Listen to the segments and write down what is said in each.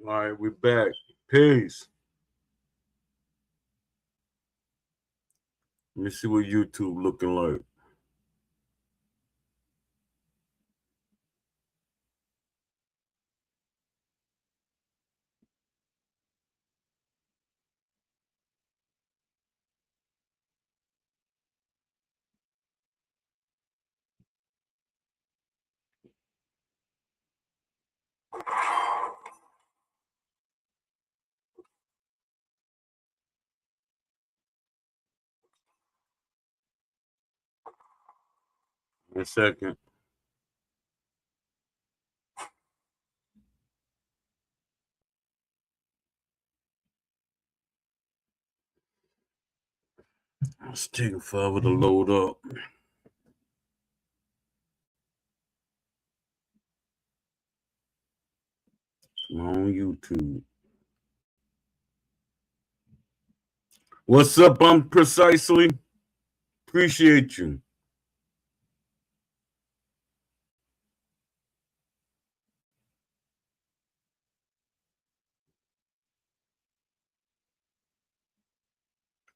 All right, we're back. Peace. Let me see what YouTube looking like. In a second. It's taking forever to load up. I'm on YouTube. What's up? I'm Precisely. Appreciate you.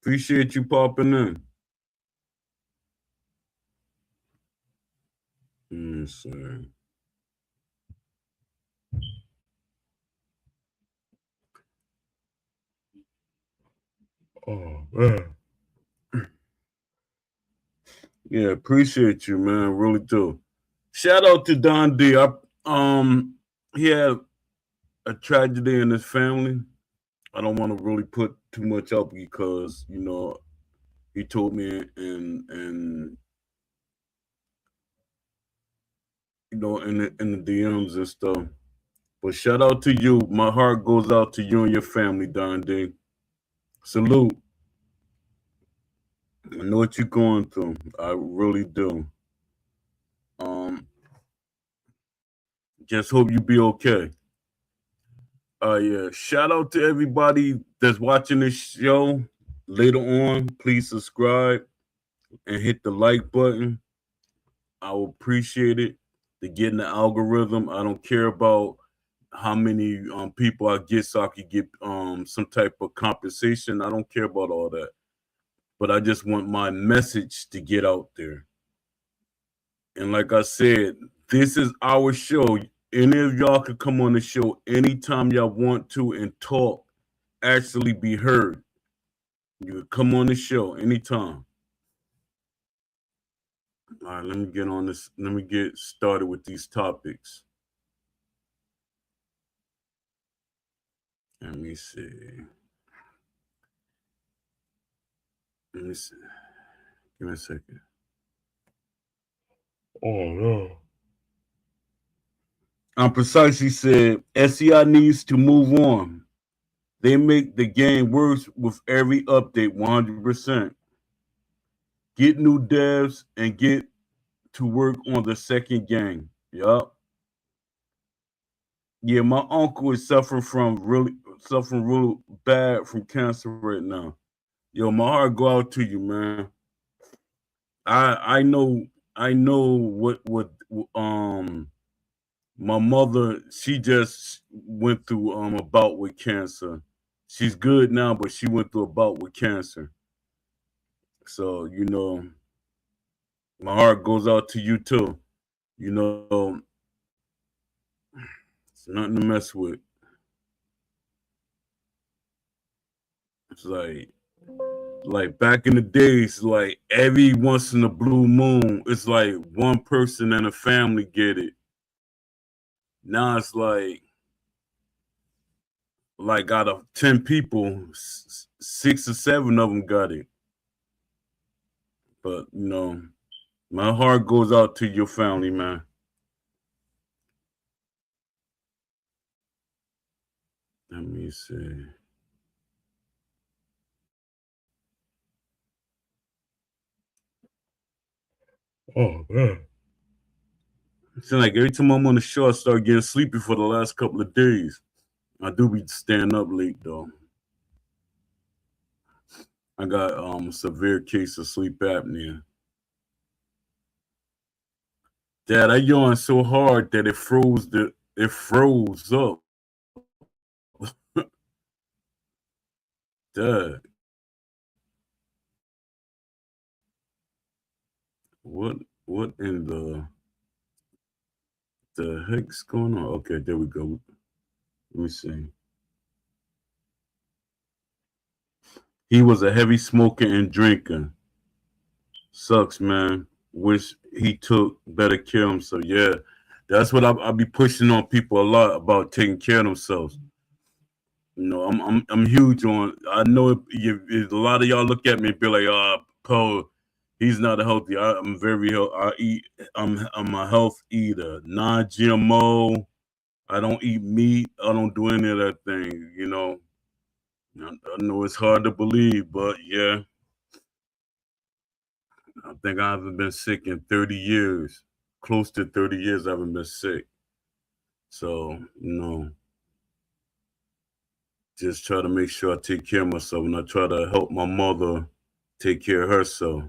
Appreciate you popping in. Yes, sir. Oh man. Yeah, appreciate you, man. Really do. Shout out to Don D. He had a tragedy in his family. I don't want to really put too much up because he told me and in the DMs and stuff. But shout out to you. My heart goes out to you and your family, Don D. Salute. I know what you're going through. I really do. Um, just hope you be okay. Yeah. Shout out to everybody that's watching this show later on. Please subscribe and hit the like button. I will appreciate it. To get in the algorithm. I don't care about how many people I get so I could get some type of compensation. I don't care about all that. But I just want my message to get out there. And like I said, this is our show. Any of y'all can come on the show anytime y'all want to and talk, actually be heard. You can come on the show anytime. All right, let me get on this. Let me get started with these topics. Let me see. Let me see. Give me a second. Oh no. Precisely said SCI needs to move on. They make the game worse with every update, 100%. Get new devs and get to work on the second game. Yup. Yeah, my uncle is suffering really bad from cancer right now. Yo, my heart go out to you, man. I know what my mother, she just went through a bout with cancer. She's good now, but she went through a bout with cancer. So, my heart goes out to you too. You know, it's nothing to mess with. It's like back in the days, like every once in a blue moon, it's like one person in a family get it. Now it's like out of 10 people, 6 or 7 of them got it. But my heart goes out to your family, man. Let me see. Oh man. It's like every time I'm on the show, I start getting sleepy for the last couple of days. I do be staying up late though. I got a severe case of sleep apnea. Dad, I yawned so hard that it froze up. that? What in the heck's going on? Okay, there we go. Let me see. He was a heavy smoker and drinker. Sucks, man. Wish he took better care of himself. Yeah, that's what I be pushing on people a lot about taking care of themselves. You know, I'm huge on. I know if a lot of y'all look at me and be like, Poe, he's not a healthy. I'm very healthy. I eat. I'm a health eater, non-GMO. I don't eat meat. I don't do any of that thing. You know, I know it's hard to believe, but yeah, I think I haven't been sick in 30 years. Close to 30 years, I haven't been sick. So, just try to make sure I take care of myself, and I try to help my mother take care of herself.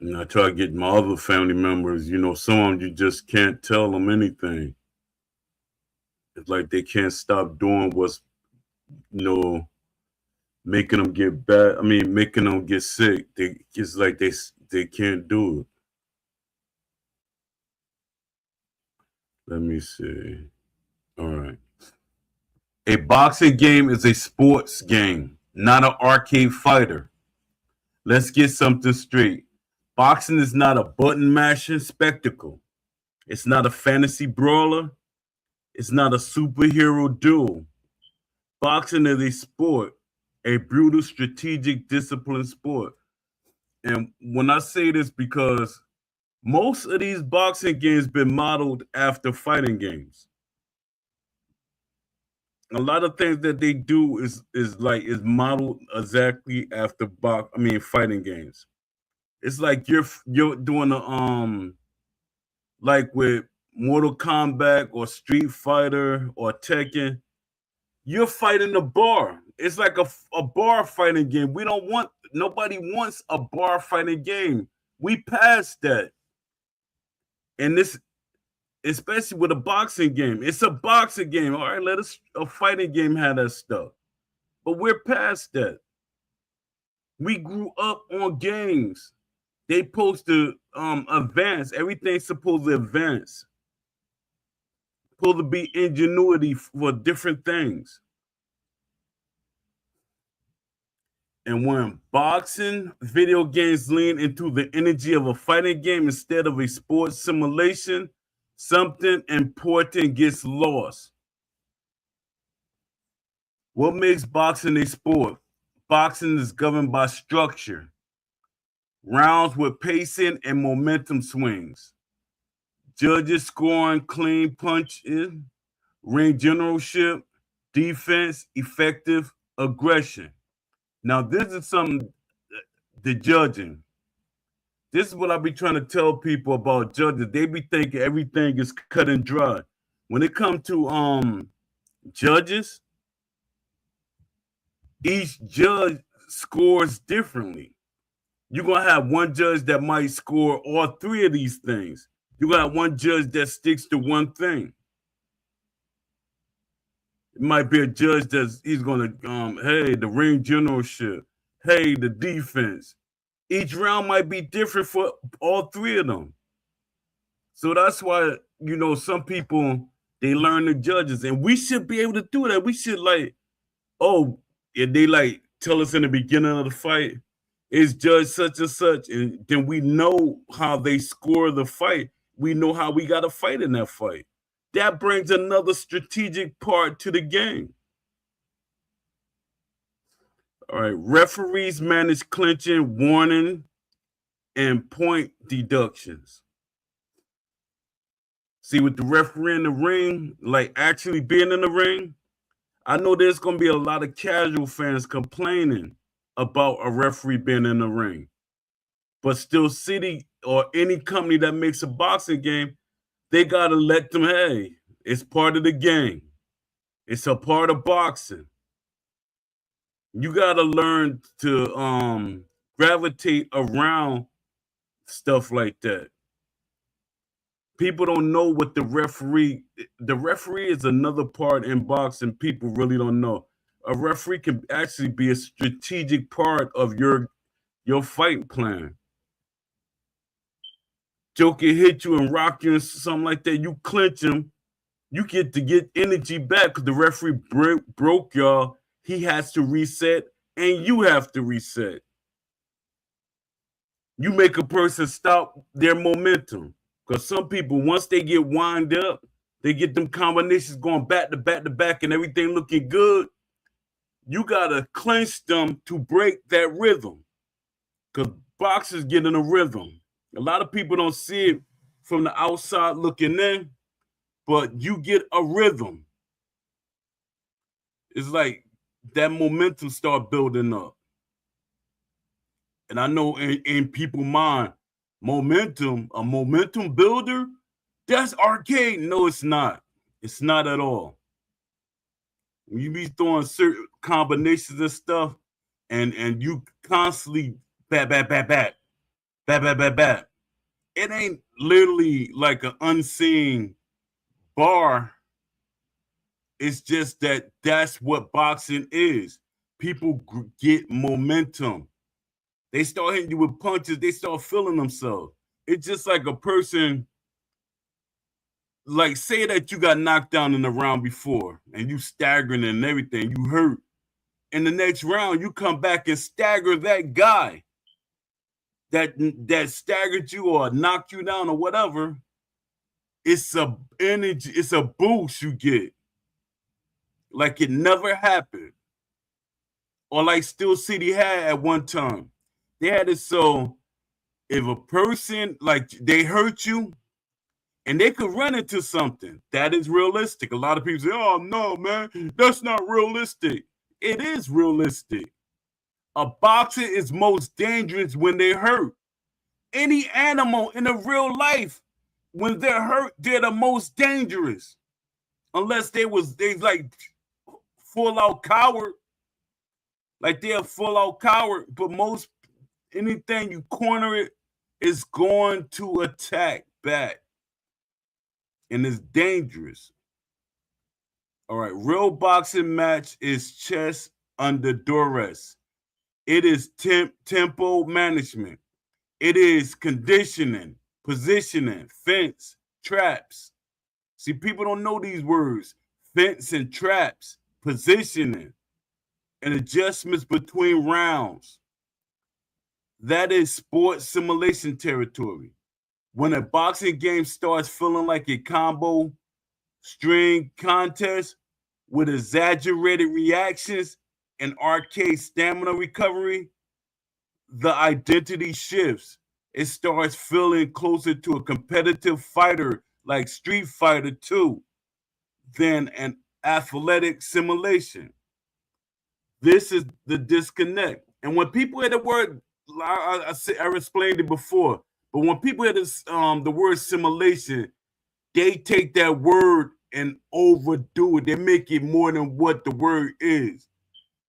And I try to get my other family members, some of them you just can't tell them anything. It's like they can't stop doing what's, making them get bad. I mean, making them get sick. It's like they can't do it. Let me see. All right. A boxing game is a sports game, not an arcade fighter. Let's get something straight. Boxing is not a button mashing spectacle. It's not a fantasy brawler. It's not a superhero duel. Boxing is a sport, a brutal, strategic, disciplined sport. And when I say this, because most of these boxing games been modeled after fighting games. A lot of things that they do is modeled exactly after fighting games. It's like you're doing like with Mortal Kombat or Street Fighter or Tekken, you're fighting a bar. It's like a bar fighting game. Nobody wants a bar fighting game. We passed that. And this, especially with a boxing game, it's a boxing game. All right, a fighting game have that stuff. But we're past that. We grew up on games. They supposed to advance. Everything's supposed to advance. Supposed to be ingenuity for different things. And when boxing video games lean into the energy of a fighting game instead of a sports simulation, something important gets lost. What makes boxing a sport? Boxing is governed by structure, rounds with pacing and momentum swings, judges scoring clean punches, ring generalship, defense, effective aggression. Now, this is something, the judging. This is what I be trying to tell people about judges. They be thinking everything is cut and dry. When it comes to judges, each judge scores differently. You're gonna have one judge that might score all three of these things. You're gonna have one judge that sticks to one thing. It might be a judge he's gonna hey, the ring generalship, hey, the defense. Each round might be different for all three of them. So that's why, some people, they learn the judges, and we should be able to do that. We should if they tell us in the beginning of the fight, it's judge such and such, and then we know how they score the fight. We know how we got to fight in that fight. That brings another strategic part to the game. All right, referees manage clinching, warning, and point deductions. See, with the referee in the ring, actually being in the ring, I know there's going to be a lot of casual fans complaining about a referee being in the ring. But Steel City or any company that makes a boxing game, they got to let them, hey, it's part of the game. It's a part of boxing. You got to learn to gravitate around stuff like that. People don't know what the referee is another part in boxing people really don't know. A referee can actually be a strategic part of your fight plan. Joker hit you and rock you and something like that. You clinch him. You get to get energy back because the referee broke y'all. He has to reset, and you have to reset. You make a person stop their momentum because some people, once they get wind up, they get them combinations going back to back to back and everything looking good. You got to clinch them to break that rhythm because boxers get in a rhythm. A lot of people don't see it from the outside looking in, but you get a rhythm. It's like that momentum start building up. And I know in people's mind, a momentum builder, that's arcade. No, it's not. It's not at all. When you be throwing certain combinations of stuff and you constantly bat, it ain't literally like an unseen bar. It's just that's what boxing is. People get momentum. They start hitting you with punches. They start feeling themselves. It's just like a person, like say that you got knocked down in the round before and you staggering and everything, you hurt. In the next round, you come back and stagger that guy that staggered you or knocked you down or whatever. It's a energy, it's a boost you get. Like it never happened. Or like Steel City had at one time. They had it so if a person, like they hurt you and they could run into something, that is realistic. A lot of people say, oh no, man, that's not realistic. It is realistic. A boxer is most dangerous when they hurt. Any animal in a real life, when they're hurt, they're the most dangerous. Unless they like full out coward. Like they're a full out coward, but most anything you corner it is going to attack back. And it's dangerous. All right, real boxing match is chess under duress. It is tempo management. It is conditioning, positioning, fence, traps. See, people don't know these words. Fence and traps, positioning, and adjustments between rounds. That is sports simulation territory. When a boxing game starts feeling like a combo string contest with exaggerated reactions and arcade stamina recovery, the identity shifts. It starts feeling closer to a competitive fighter like Street Fighter 2 than an athletic simulation. This is the disconnect. And when people hear the word, I explained it before, but when people hear this, the word simulation, they take that word and overdo it. They make it more than what the word is.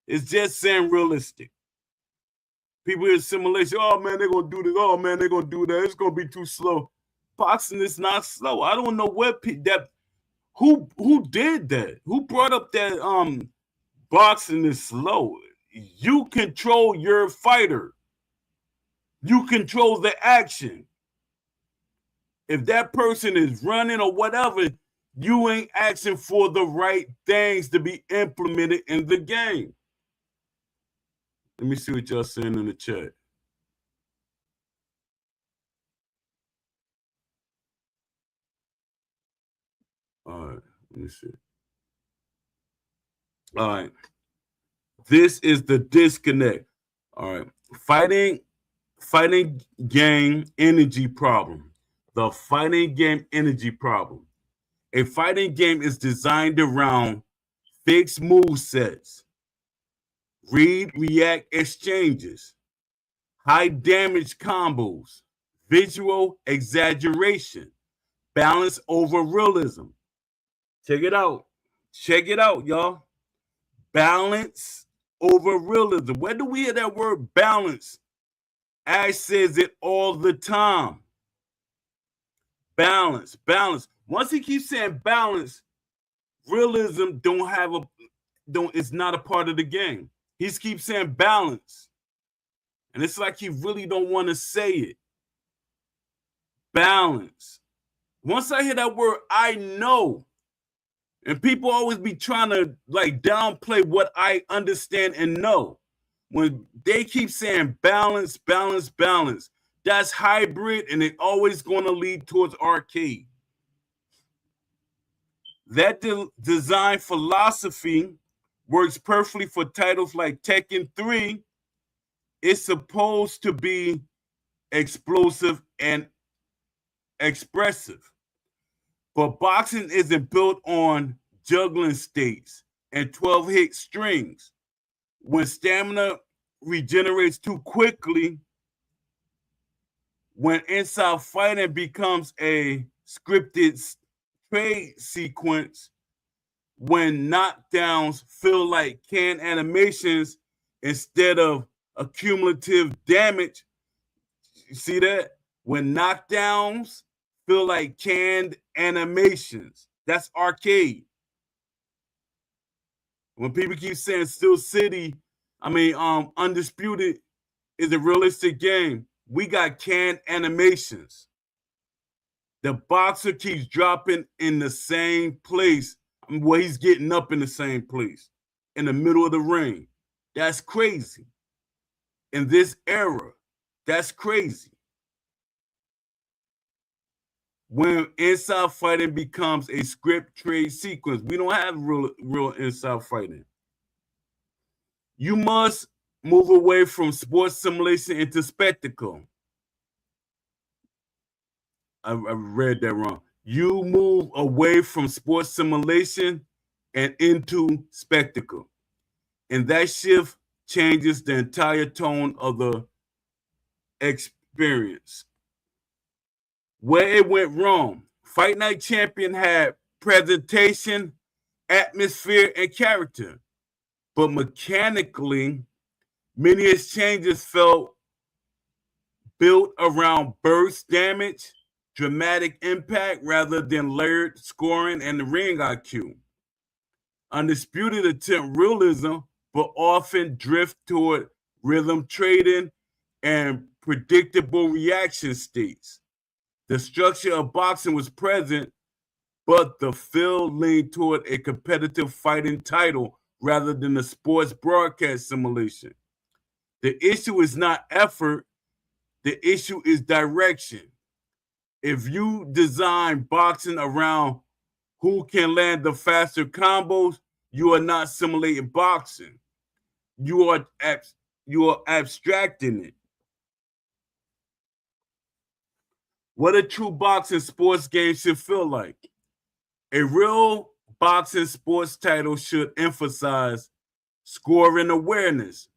It's just saying realistic. People hear simulation, oh man, they're gonna do this, oh man, they're gonna do that, it's gonna be too slow. Boxing is not slow. I don't know what who did that? Who brought up that boxing is slow? You control your fighter. You control the action. If that person is running or whatever, you ain't asking for the right things to be implemented in the game. Let me see what y'all saying in the chat. All right, let me see. All right. This is the disconnect. All right. Fighting game energy problem. The fighting game energy problem. A fighting game is designed around fixed move sets, read react exchanges, high damage combos, visual exaggeration, balance over realism. Check it out. Check it out, y'all. Balance over realism. Where do we hear that word balance? Ash says it all the time. Balance, balance. Once he keeps saying balance, realism don't have is not a part of the game. He keeps saying balance. And it's like he really don't want to say it. Balance. Once I hear that word, I know. And people always be trying to like downplay what I understand and know. When they keep saying balance, balance, balance, that's hybrid and it always going to lead towards arcade. That design philosophy works perfectly for titles like Tekken 3. It's supposed to be explosive and expressive. But boxing isn't built on juggling states and 12-hit strings. When stamina regenerates too quickly, when inside fighting becomes a scripted trade sequence, when knockdowns feel like canned animations instead of accumulative damage. You see that? When knockdowns feel like canned animations, that's arcade. When people keep saying Steel City, Undisputed is a realistic game, we got canned animations. The boxer keeps dropping in the same place where he's getting up in the same place, in the middle of the ring. That's crazy. In this era, that's crazy. When inside fighting becomes a script trade sequence, we don't have real inside fighting. You must move away from sports simulation into spectacle. I read that wrong. You move away from sports simulation and into spectacle. And that shift changes the entire tone of the experience. Where it went wrong, Fight Night Champion had presentation, atmosphere, and character. But mechanically, many exchanges felt built around burst damage, dramatic impact, rather than layered scoring and the ring IQ. Undisputed attempt realism, but often drift toward rhythm trading and predictable reaction states. The structure of boxing was present, but the feel leaned toward a competitive fighting title rather than a sports broadcast simulation. The issue is not effort, the issue is direction. If you design boxing around who can land the faster combos, you are not simulating boxing. You are abstracting it. What a true boxing sports game should feel like. A real boxing sports title should emphasize scoring awareness.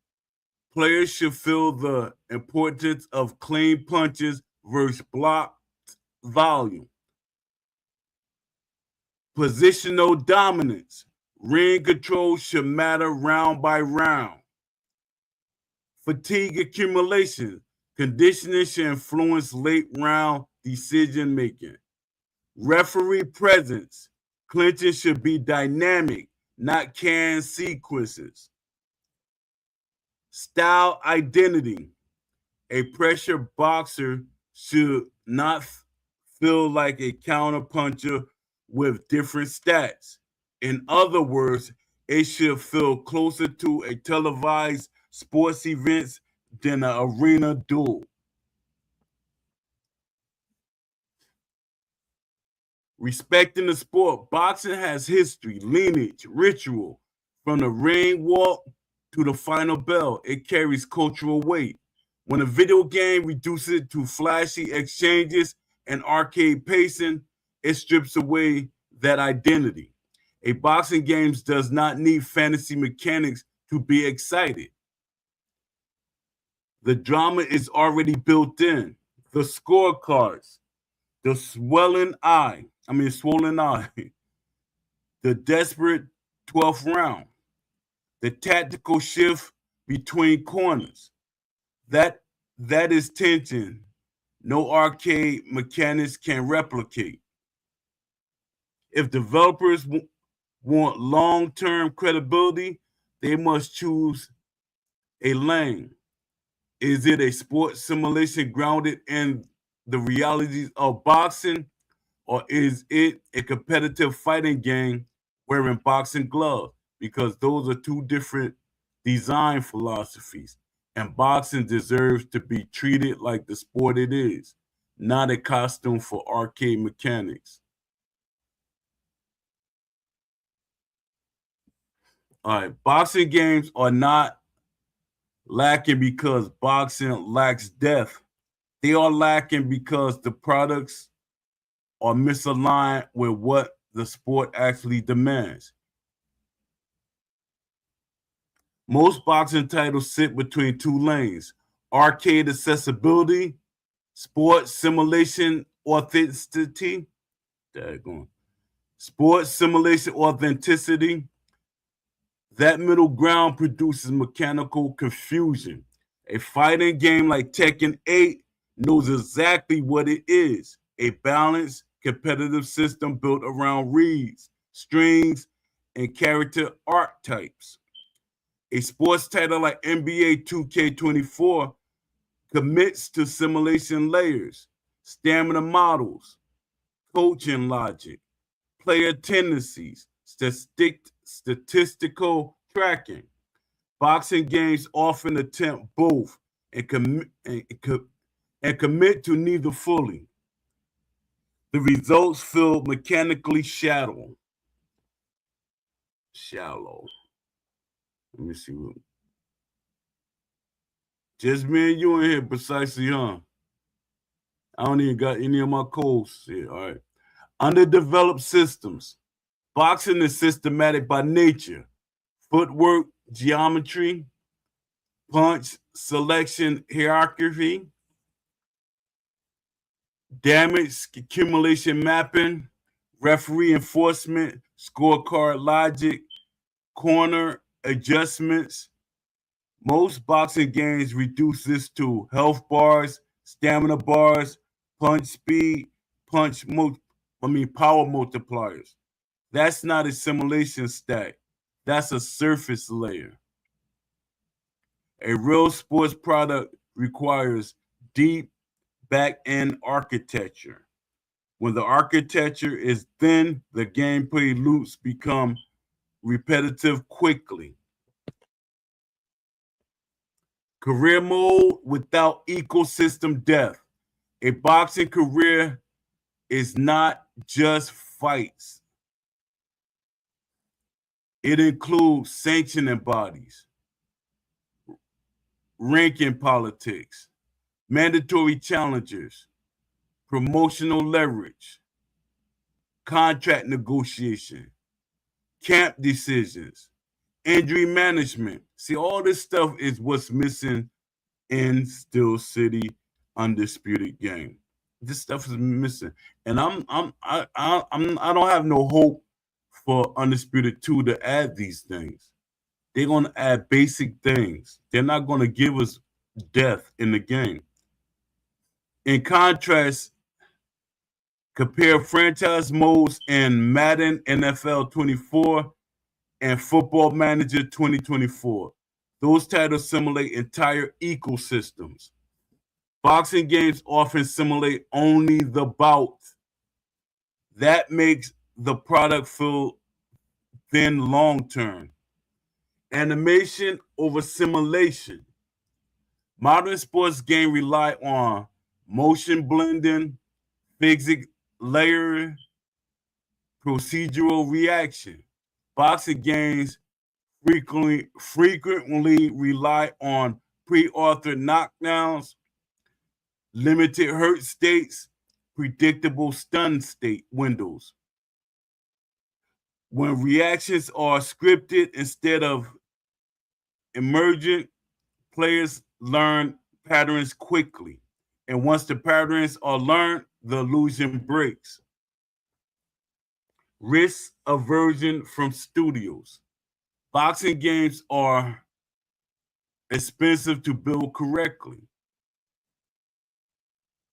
Players should feel the importance of clean punches versus blocked volume. Positional dominance. Ring control should matter round by round. Fatigue accumulation. Conditioning should influence late round decision making. Referee presence. Clinching should be dynamic, not canned sequences. Style identity. A pressure boxer should not feel like a counterpuncher with different stats. In other words, it should feel closer to a televised sports event than an arena duel. Respecting the sport, boxing has history, lineage, ritual. From the ring walk to the final bell, it carries cultural weight. When a video game reduces it to flashy exchanges and arcade pacing, it strips away that identity. A boxing game does not need fantasy mechanics to be excited. The drama is already built in. The scorecards, the swollen eye, the desperate 12th round, the tactical shift between corners. That is tension no arcade mechanics can replicate. If developers want long-term credibility, they must choose a lane. Is it a sports simulation grounded in the realities of boxing, or is it a competitive fighting game wearing boxing gloves? Because those are two different design philosophies. And boxing deserves to be treated like the sport it is, not a costume for arcade mechanics. All right, boxing games are not lacking because boxing lacks depth. They are lacking because the products are misaligned with what the sport actually demands. Most boxing titles sit between two lanes: arcade accessibility, sports simulation authenticity. Daggone. Sports simulation authenticity. That middle ground produces mechanical confusion. A fighting game like Tekken 8 knows exactly what it is: a balanced, competitive system built around reads, strings, and character archetypes. A sports title like NBA 2K24 commits to simulation layers, stamina models, coaching logic, player tendencies, statistical tracking. Boxing games often attempt both and commit to neither fully. The results feel mechanically shallow. Shallow. Let me see. Just me and you in here, precisely, huh? I don't even got any of my codes. Yeah, all right. Underdeveloped systems. Boxing is systematic by nature. Footwork, geometry, punch, selection, hierarchy, damage, accumulation mapping, referee enforcement, scorecard logic, corner adjustments. Most boxing games reduce this to health bars, stamina bars, punch speed, power multipliers. That's not a simulation stack. That's a surface layer. A real sports product requires deep back end architecture. When the architecture is thin, the gameplay loops become repetitive quickly. Career mode without ecosystem depth. A boxing career is not just fights, it includes sanctioning bodies, ranking politics, mandatory challengers, promotional leverage, contract negotiation, camp decisions, injury management. See, all this stuff is what's missing in Steel City Undisputed Game. This stuff is missing, and I don't have no hope for Undisputed 2 to add these things. They're gonna add basic things. They're not gonna give us depth in the game. In contrast, compare franchise modes in Madden NFL 24 and Football Manager 2024. Those titles simulate entire ecosystems. Boxing games often simulate only the bout. That makes the product feel thin long term. Animation over simulation. Modern sports games rely on motion blending, physics layer, procedural reaction. Boxing games frequently rely on pre-authored knockdowns, limited hurt states, predictable stun state windows. When reactions are scripted instead of emergent, players learn patterns quickly. And once the patterns are learned, the illusion breaks. Risk aversion from studios. Boxing games are expensive to build correctly.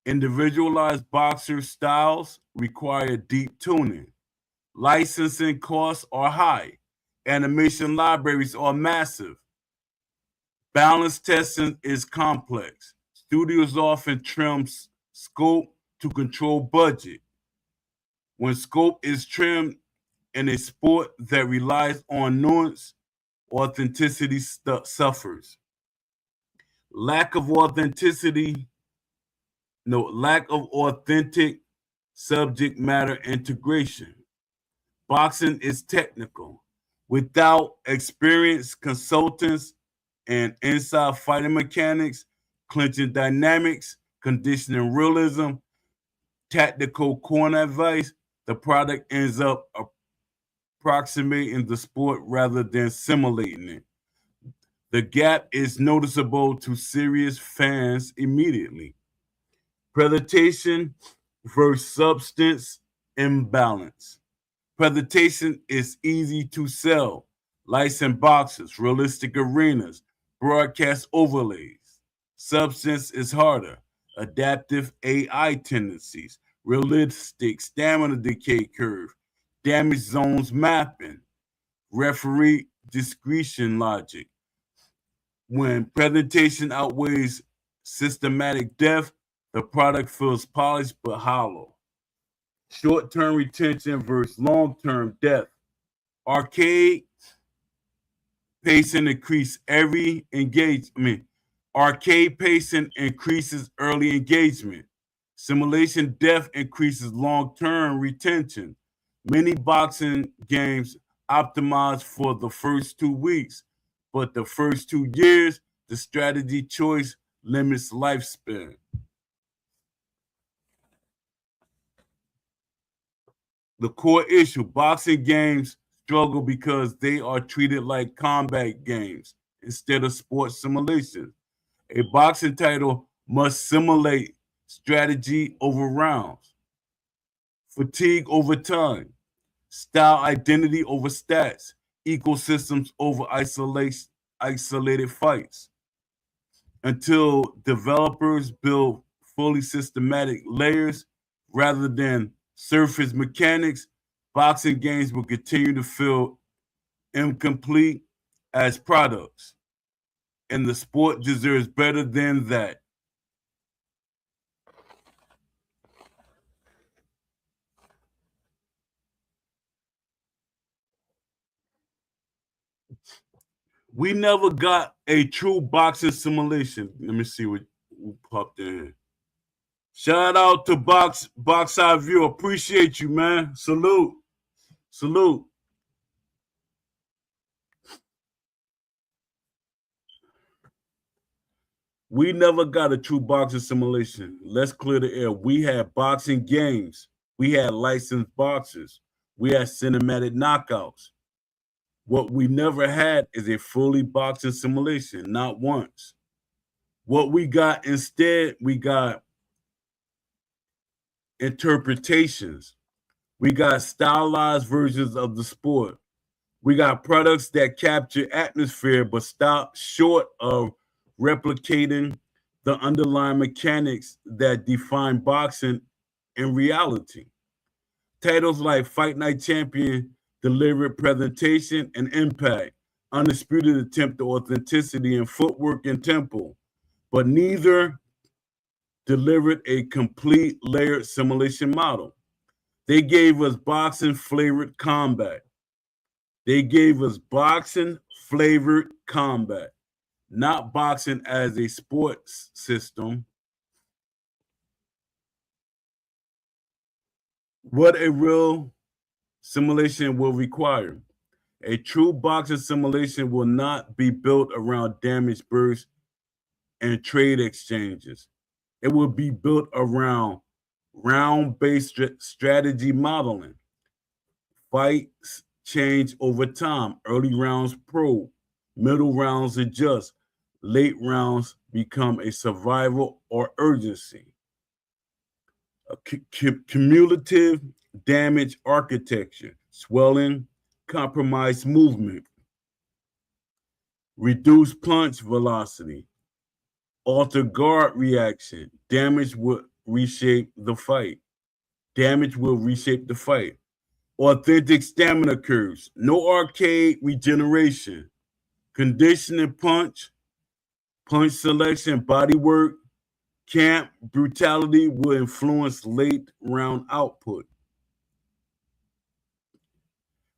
Individualized boxer styles require deep tuning. Licensing costs are high. Animation libraries are massive. Balance testing is complex. Studios often trim scope to control budget. When scope is trimmed in a sport that relies on nuance, authenticity suffers. Lack of authenticity, no, lack of authentic subject matter integration. Boxing is technical. Without experienced consultants and inside fighting mechanics, clinching dynamics, conditioning realism, tactical corner advice, the product ends up approximating the sport rather than simulating it. The gap is noticeable to serious fans immediately. Presentation versus substance imbalance. Presentation is easy to sell. Licensed boxes, realistic arenas, broadcast overlays. Substance is harder. Adaptive AI tendencies, realistic stamina decay curve, damage zones mapping, referee discretion logic. When presentation outweighs systematic depth, the product feels polished but hollow. Short-term retention versus long-term depth. Arcade pacing increase every engagement. Arcade pacing increases early engagement. Simulation depth increases long-term retention. Many boxing games optimize for the first 2 weeks, but the first 2 years, the strategy choice limits lifespan. The core issue, boxing games struggle because they are treated like combat games instead of sports simulations. A boxing title must simulate strategy over rounds, fatigue over time, style identity over stats, ecosystems over isolated fights. Until developers build fully systematic layers rather than surface mechanics, boxing games will continue to feel incomplete as products. And the sport deserves better than that. We never got a true boxing simulation. Let me see what popped in here. Shout out to Box Eye View. Appreciate you, man. Salute. Salute. We never got a true boxing simulation. Let's clear the air. We had boxing games. We had licensed boxers. We had cinematic knockouts. What we never had is a fully boxing simulation, not once. What we got instead, we got interpretations. We got stylized versions of the sport. We got products that capture atmosphere but stop short of replicating the underlying mechanics that define boxing in reality. Titles like Fight Night Champion delivered presentation and impact, undisputed attempt to authenticity in footwork and tempo, but neither delivered a complete layered simulation model. They gave us boxing flavored combat. They gave us boxing flavored combat, not boxing as a sports system. What a real simulation will require. A true boxing simulation will not be built around damage bursts and trade exchanges. It will be built around round-based strategy modeling. Fights change over time. Early rounds probe, middle rounds adjust, late rounds become a survival or urgency. A cumulative damage architecture, swelling, compromised movement, reduced punch velocity, alter guard reaction. Damage will reshape the fight. Damage will reshape the fight. authentic stamina curves, no arcade regeneration, conditioning punch selection, body work, camp brutality will influence late round output.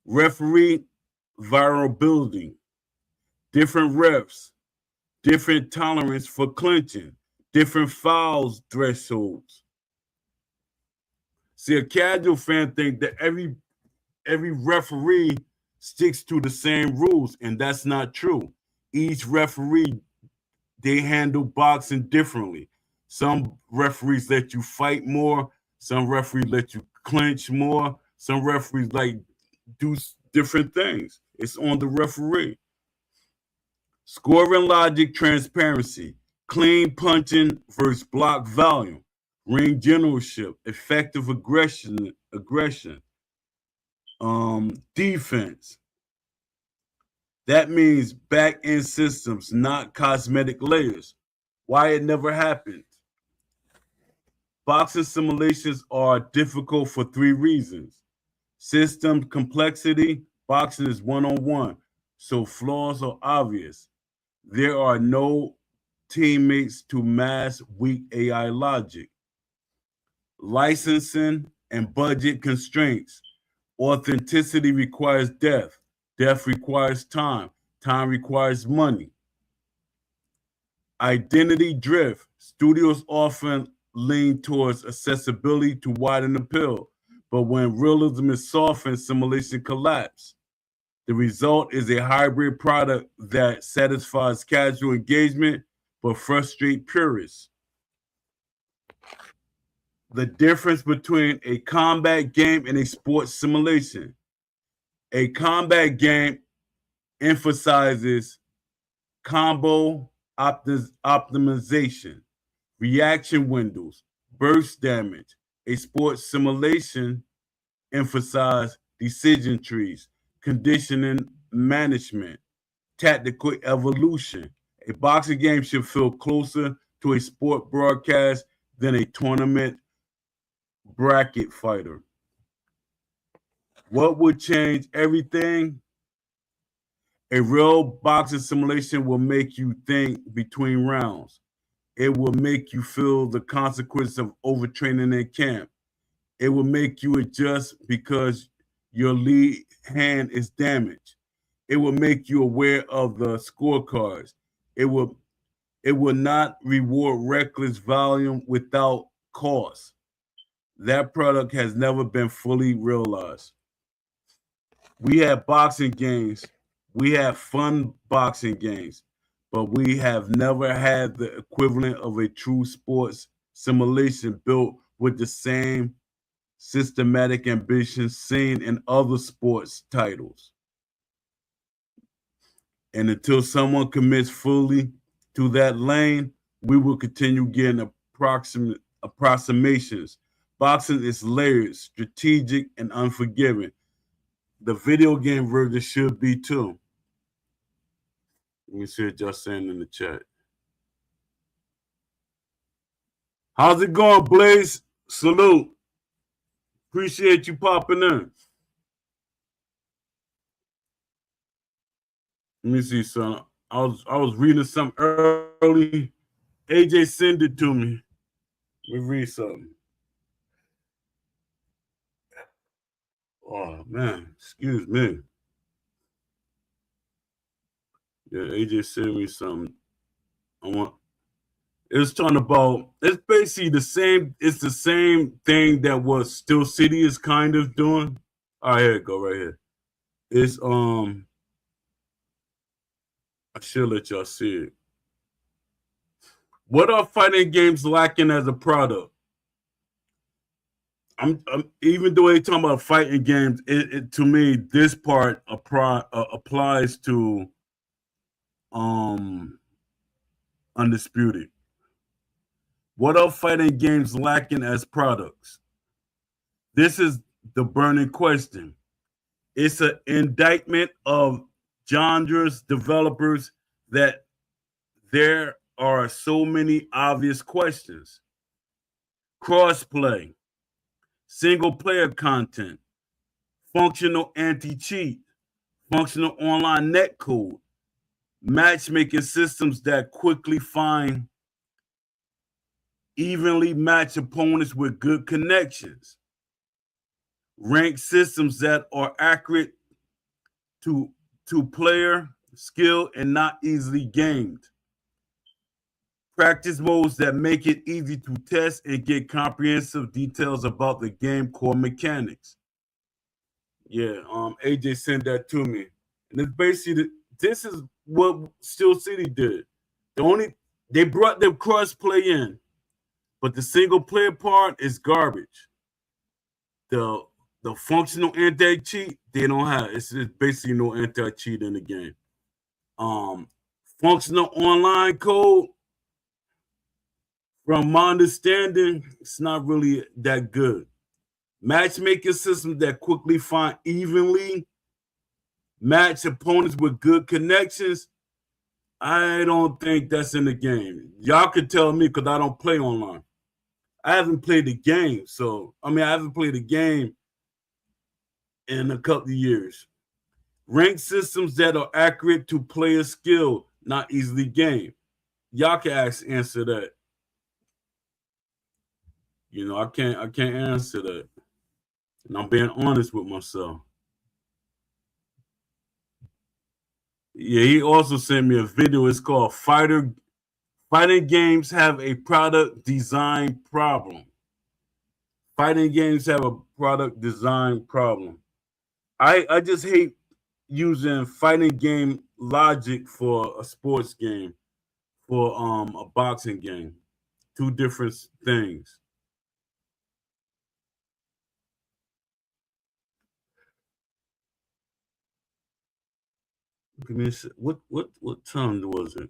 Referee variability, different reps, different tolerance for clinching, different fouls thresholds. See, a casual fan think that every referee sticks to the same rules, and that's not true. Each referee, they handle boxing differently. Some referees let you fight more. Some referees let you clinch more. Some referees like do different things. It's on the referee. Scoring logic, transparency, clean punching versus block volume, ring generalship, effective aggression, defense. That means back end systems, not cosmetic layers. Why it never happened. Boxing simulations are difficult for 3 reasons. System complexity, boxing is one-on-one, so flaws are obvious. There are no teammates to mask weak AI logic. Licensing and budget constraints. Authenticity requires depth. Depth requires time. Time requires money. Identity drift. Studios often lean towards accessibility to widen the appeal, but when realism is softened, simulation collapse. The result is a hybrid product that satisfies casual engagement but frustrates purists. The difference between a combat game and a sports simulation. A combat game emphasizes combo optimization, reaction windows, burst damage. A sports simulation emphasizes decision trees, conditioning management, tactical evolution. A boxing game should feel closer to a sport broadcast than a tournament bracket fighter. What would change everything? A real boxing simulation will make you think between rounds. It will make you feel the consequence of overtraining in camp. It will make you adjust because your lead hand is damaged. It will make you aware of the scorecards. It will not reward reckless volume without cost. That product has never been fully realized. We have boxing games. We have fun boxing games, but we have never had the equivalent of a true sports simulation built with the same systematic ambition seen in other sports titles. And until someone commits fully to that lane, we will continue getting approximations. Boxing is layered, strategic, and unforgiving. The video game version should be too. Let me see what y'all saying in the chat. How's it going, Blaze? Salute. Appreciate you popping in. Let me see, son. I was reading something early. AJ sent it to me. Let me read something. Oh man, excuse me. Yeah, AJ sent me something. It's talking about, it's basically the same, it's the same thing that what Steel City is kind of doing. All right, here it go right here. It's I should let y'all see it. What are fighting games lacking as a product? I'm even though they talking about fighting games, it to me this part applies to Undisputed. What are fighting games lacking as products? This is the burning question. It's an indictment of genres developers that there are so many obvious questions. Crossplay, single player content, functional anti-cheat, functional online netcode, matchmaking systems that quickly find evenly matched opponents with good connections, ranked systems that are accurate to player skill and not easily gamed, practice modes that make it easy to test and get comprehensive details about the game core mechanics. Yeah, AJ sent that to me, and it's basically this is what Steel City did. They brought their cross play in, but the single player part is garbage. The functional anti cheat they don't have. It's basically no anti cheat in the game. Functional online code, from my understanding, it's not really that good. Matchmaking systems that quickly find evenly match opponents with good connections. I don't think that's in the game. Y'all could tell me because I don't play online. I haven't played the game, I haven't played the game in a couple of years. Rank systems that are accurate to player skill, not easily gamed. Y'all can answer that. I can't answer that. And I'm being honest with myself. Yeah, he also sent me a video. It's called Fighting Games Have a Product Design Problem. Fighting games have a product design problem. I just hate using fighting game logic for a sports game, for a boxing game. Two different things. Give me what time was it?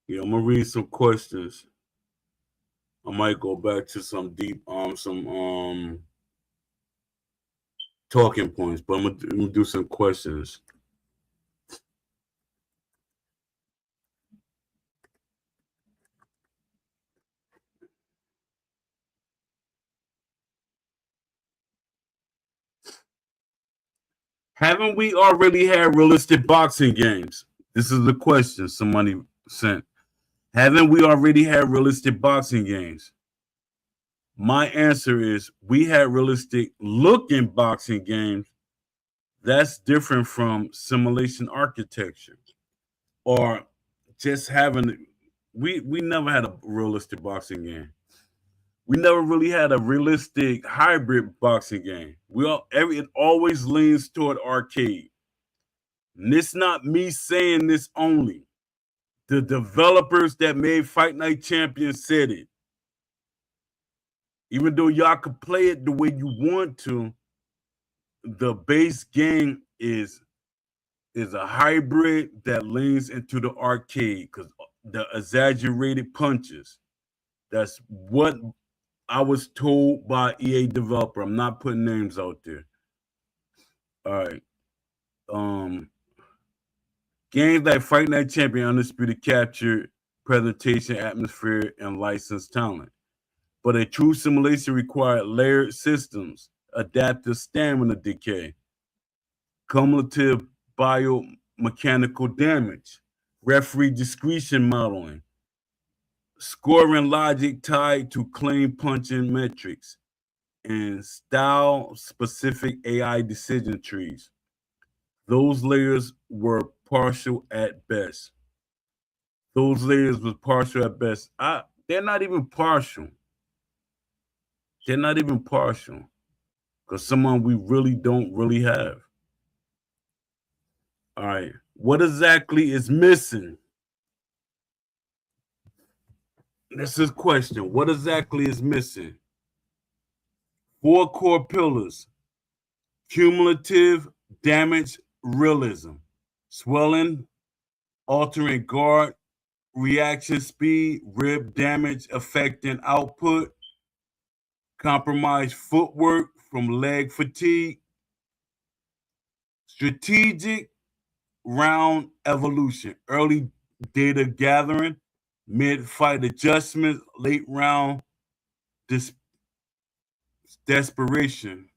Yeah, I'm gonna read some questions. I might go back to some deep some talking points, but I'm gonna do some questions. Haven't we already had realistic boxing games? This is the question somebody sent. Haven't we already had realistic boxing games? My answer is we had realistic looking boxing games. That's different from simulation architecture or just having. We never had a realistic boxing game. We never really had a realistic hybrid boxing game. It always leans toward arcade. And it's not me saying this only. The developers that made Fight Night Champions said it. Even though y'all could play it the way you want to, the base game is a hybrid that leans into the arcade because the exaggerated punches. That's what I was told by EA developer. I'm not putting names out there. All right. Games like Fight Night Champion, Undisputed capture presentation, atmosphere, and licensed talent. But a true simulation required layered systems, adaptive stamina decay, cumulative biomechanical damage, referee discretion modeling, scoring logic tied to clean punching metrics, and style-specific AI decision trees. Those layers were partial at best. They're not even partial. They're not even partial because someone we really don't really have. All right. What exactly is missing? This is question. What exactly is missing? 4 core pillars: cumulative damage realism, swelling, altering guard reaction speed, rib damage affecting output, compromised footwork from leg fatigue, strategic round evolution, early data gathering, mid-fight adjustments, late round desperation.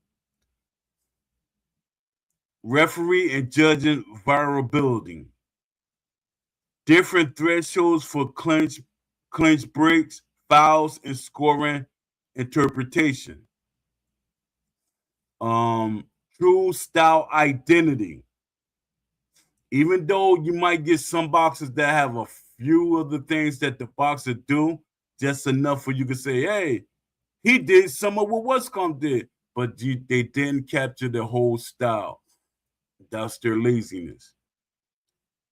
Referee and judging vulnerability. Different thresholds for clinch breaks, fouls, and scoring interpretation. True style identity. Even though you might get some boxers that have a few of the things that the boxer do, just enough for you to say, hey, he did some of what Westcomb did, but they didn't capture the whole style. That's their laziness.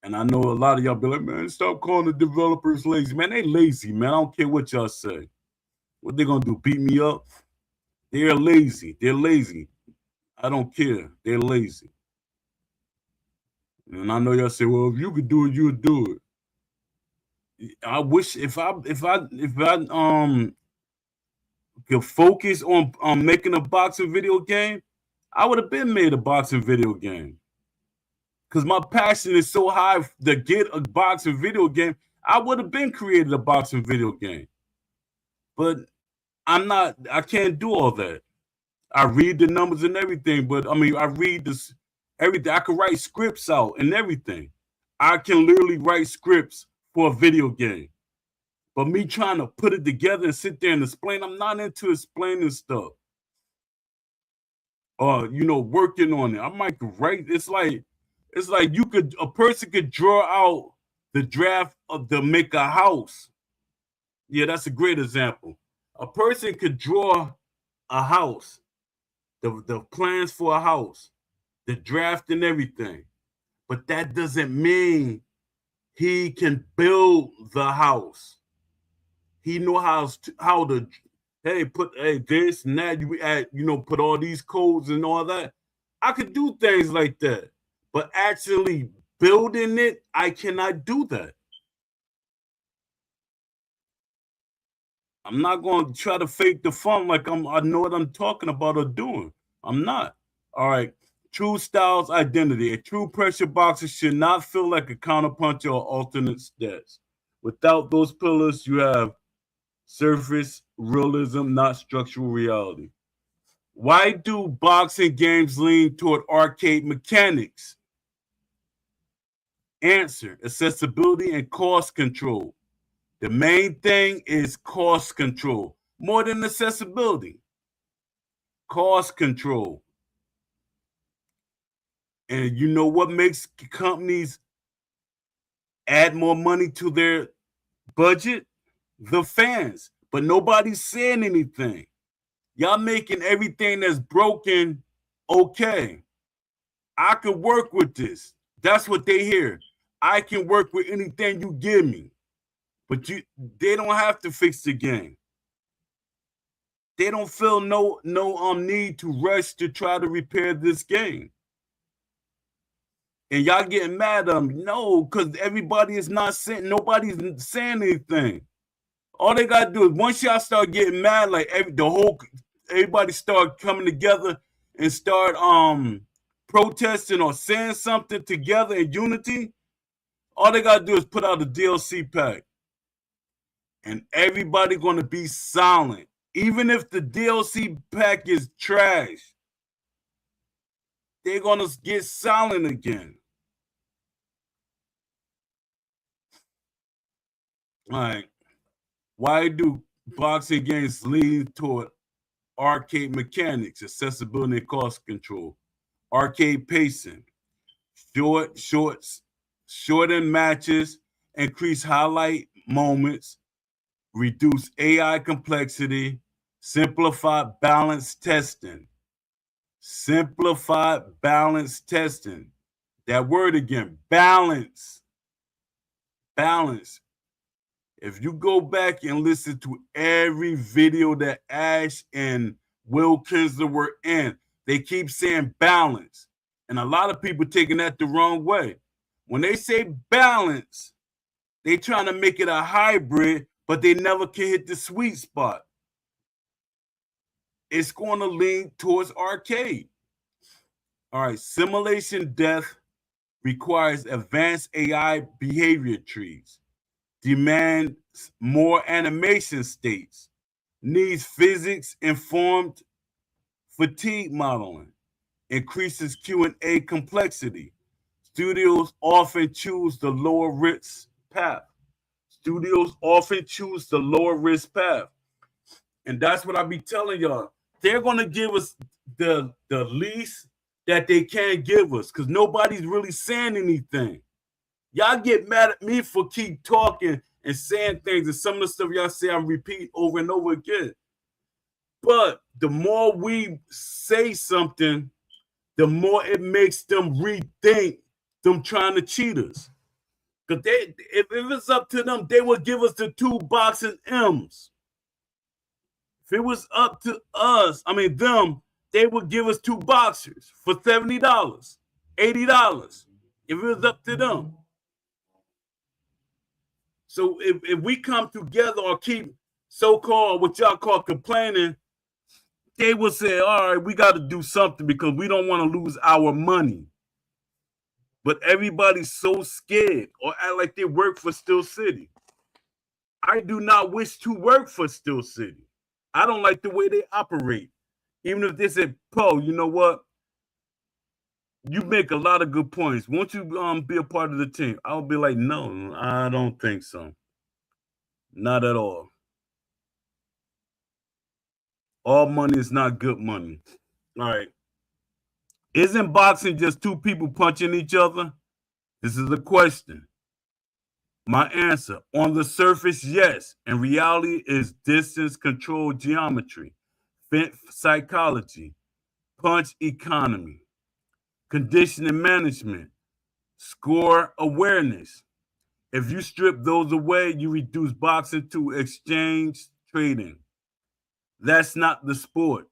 And I know a lot of y'all be like, man, stop calling the developers lazy. Man, they lazy, man. I don't care what y'all say. What they gonna do, beat me up? They're lazy. They're lazy. I don't care. They're lazy. And I know y'all say, well, if you could do it, you would do it. I wish if I could focus on making a boxing video game, I would have been made a boxing video game. Because my passion is so high to get a boxing video game, I would have been created a boxing video game. But I can't do all that. I read the numbers and everything, but I mean, I read this everything. I can write scripts out and everything. I can literally write scripts for a video game. But me trying to put it together and sit there and explain, I'm not into explaining stuff. Working on it. I might write. It's like a person could draw out the draft to make a house. Yeah, that's a great example. A person could draw a house, the plans for a house, the draft and everything. But that doesn't mean he can build the house. He know how to put this and that. You add, put all these codes and all that. I could do things like that. But actually building it, I cannot do that. I'm not going to try to fake the fun like I know what I'm talking about or doing. I'm not. All right. True styles identity. A true pressure boxer should not feel like a counterpuncher or alternate stats. Without those pillars, you have surface realism, not structural reality. Why do boxing games lean toward arcade mechanics? Answer: accessibility and cost control. The main thing is cost control more than accessibility. Cost control. And you know what makes companies add more money to their budget? The fans. But nobody's saying anything. Y'all making everything that's broken okay. I can work with this. That's what they hear. I can work with anything you give me. But they don't have to fix the game. They don't feel no need to rush to try to repair this game. And y'all getting mad at them. No, because everybody is not saying, nobody's saying anything. All they gotta do is once y'all start getting mad, like everybody start coming together and start protesting or saying something together in unity, all they gotta do is put out a DLC pack. And everybody gonna be silent. Even if the DLC pack is trash, they're gonna get silent again. All right. Why do boxing games lean toward arcade mechanics, accessibility, and cost control? Arcade pacing, shorten matches, increase highlight moments, reduce AI complexity, simplify balance testing. Simplify balance testing. That word again, balance. Balance. If you go back and listen to every video that Ash and Will Kinsler were in, they keep saying balance. And a lot of people taking that the wrong way. When they say balance, they trying to make it a hybrid, but they never can hit the sweet spot. It's going to lean towards arcade. All right, simulation death requires advanced AI behavior trees, demands more animation states, needs physics-informed Fatigue modeling increases Q&A complexity. Studios often choose the lower risk path. And that's what I be telling y'all. They're gonna give us the least that they can give us because nobody's really saying anything. Y'all get mad at me for keep talking and saying things, and some of the stuff y'all say I'm repeating over and over again. But the more we say something, the more it makes them rethink them trying to cheat us. Because if it's up to them, they would give us the 2 boxing M's. If it was up to us, them, they would give us 2 boxers for $70, $80. If it was up to them. So if we come together or keep so-called what y'all call complaining, they would say, all right, we got to do something because we don't want to lose our money. But everybody's so scared or act like they work for Steel City. I do not wish to work for Steel City. I don't like the way they operate. Even if they say, Poe, you know what? You make a lot of good points. Won't you be a part of the team? I'll be like, no, I don't think so. Not at all. All money is not good money. All right. Isn't boxing just 2 people punching each other? This is a question. My answer, on the surface, yes. In reality, is distance control geometry, fence psychology, punch economy, conditioning management, score awareness. If you strip those away, you reduce boxing to exchange trading. That's not the sport.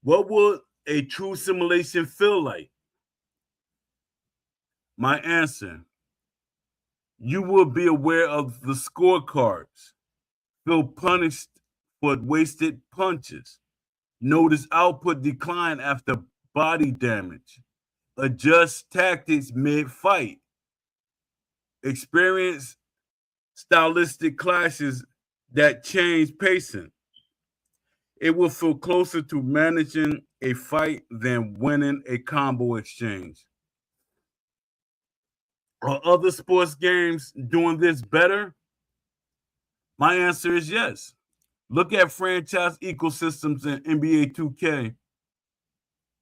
What would a true simulation feel like? My answer, you will be aware of the scorecards, feel punished for wasted punches, notice output decline after body damage, adjust tactics mid-fight, experience stylistic clashes that change pacing. It will feel closer to managing a fight than winning a combo exchange. Are other sports games doing this better? My answer is yes. Look at franchise ecosystems in NBA 2K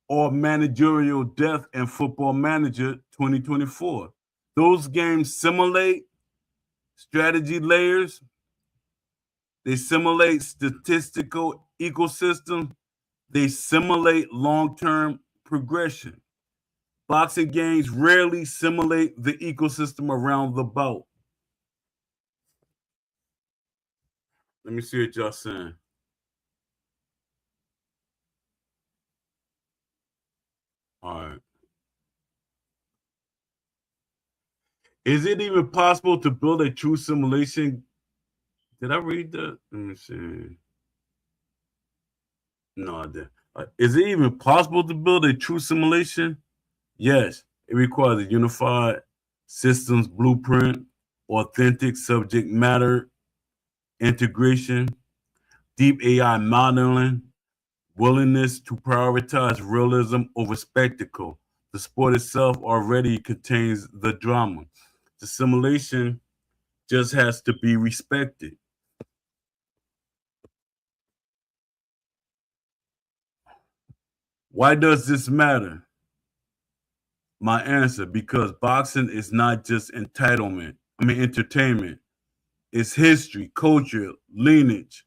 or managerial death in Football Manager 2024. Those games simulate strategy layers, they simulate statistical ecosystem, they simulate long-term progression. Boxing games rarely simulate the ecosystem around the bout. Let me see what y'all saying. All right. Is it even possible to build a true simulation? Did I read that? Let me see. No, I did. Is it even possible to build a true simulation? Yes. It requires a unified systems blueprint, authentic subject matter integration, deep AI modeling, willingness to prioritize realism over spectacle. The sport itself already contains the drama. The simulation just has to be respected. Why does this matter? My answer, because boxing is not just entertainment. It's history, culture, lineage,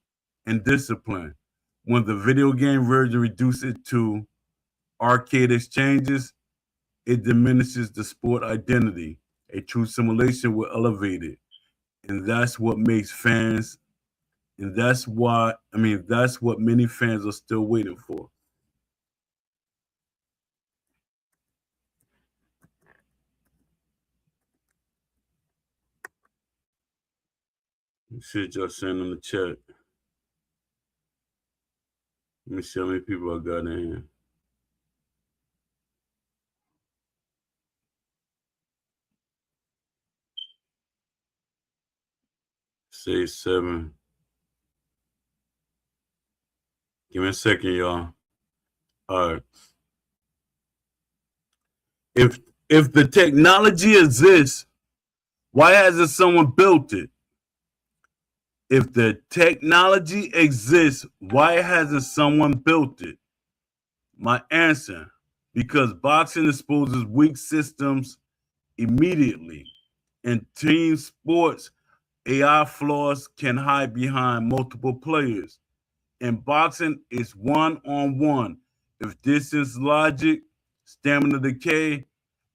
and discipline. When the video game version reduces it to arcade exchanges, it diminishes the sport identity. A true simulation will elevate it. And that's what makes fans, and that's what many fans are still waiting for. Shit, y'all saying in the chat. Let me see how many people I got in here. Say 7. Give me a second, y'all. All right. If the technology exists, why hasn't someone built it? If the technology exists, why hasn't someone built it? My answer, because boxing exposes weak systems immediately. In team sports, AI flaws can hide behind multiple players. In boxing, it's one on one. If distance logic, stamina decay,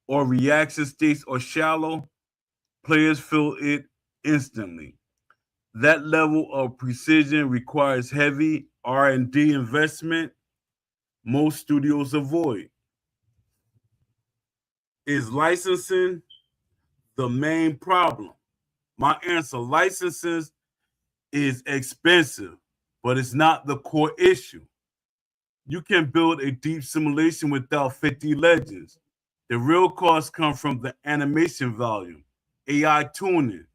or reaction states are shallow, players feel it instantly. That level of precision requires heavy R&D investment most studios avoid. Is licensing the main problem? My answer, licensing is expensive, but it's not the core issue. You can build a deep simulation without 50 legends. The real cost comes from the animation volume, AI tuning,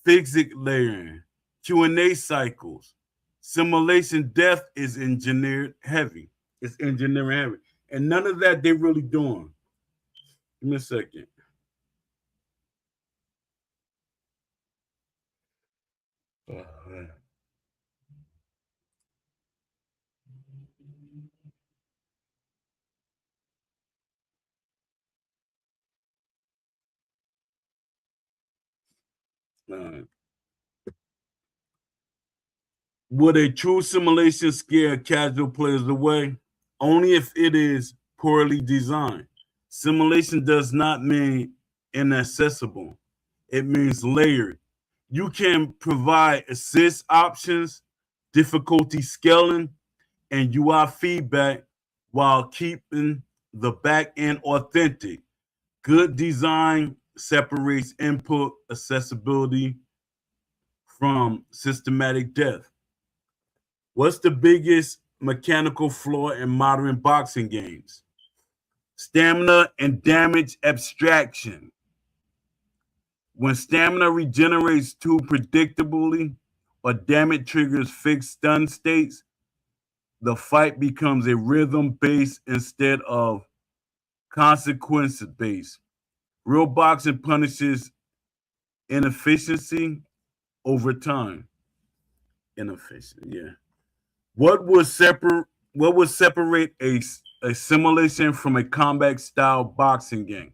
physics layering, Q&A cycles. Simulation depth is engineered heavy. It's engineering heavy. And none of that they're really doing. Give me a second. Oh, man. Uh, would a true simulation scare casual players away? Only if it is poorly designed. Simulation does not mean inaccessible, it means layered. You can provide assist options, difficulty scaling, and UI feedback while keeping the back end authentic. Good design separates input accessibility from systematic depth. What's the biggest mechanical flaw in modern boxing games? Stamina and damage abstraction. When stamina regenerates too predictably or damage triggers fixed stun states, the fight becomes a rhythm based instead of consequence based. Real boxing punishes inefficiency over time. Inefficient, yeah. What would separate a simulation from a combat style boxing game?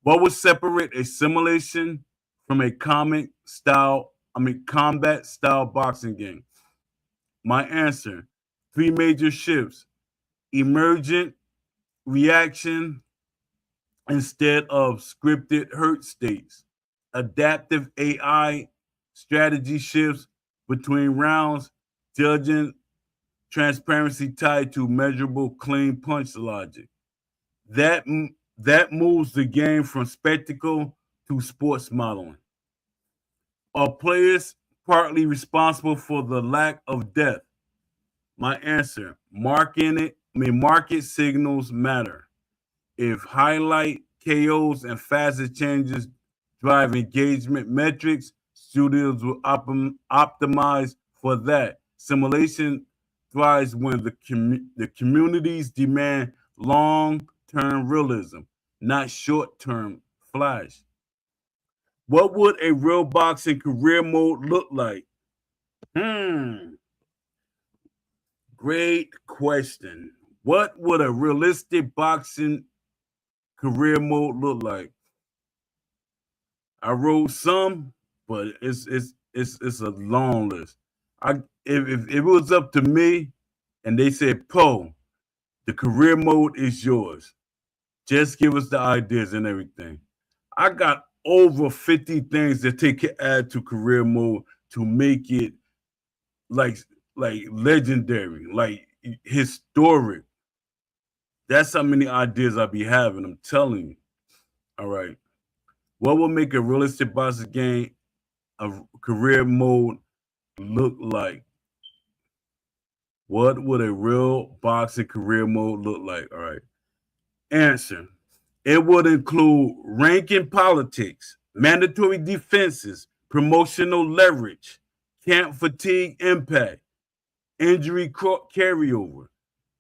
What would separate a simulation from a combat style boxing game? My answer, three major shifts: emergent reaction instead of scripted hurt states, adaptive AI strategy shifts between rounds, judging transparency tied to measurable clean punch logic. That that moves the game from spectacle to sports modeling. Are players partly responsible for the lack of depth? My answer: market signals matter. If highlight KOs and facet changes drive engagement metrics, studios will optimize for that. Simulation thrives when the communities demand long-term realism, not short-term flash. What would a real boxing career mode look like? Hmm, great question. What would a realistic boxing career mode look like? I wrote some, but it's a long list. If it was up to me and they said, Poe, the career mode is yours. Just give us the ideas and everything. I got over 50 things that they can add to career mode to make it like like legendary, like historic. That's how many ideas I be having. I'm telling you. All right. What will make a realistic boxing game a career mode look like? What would a real boxing career mode look like? All right. Answer. It would include ranking politics, mandatory defenses, promotional leverage, camp fatigue impact, injury carryover.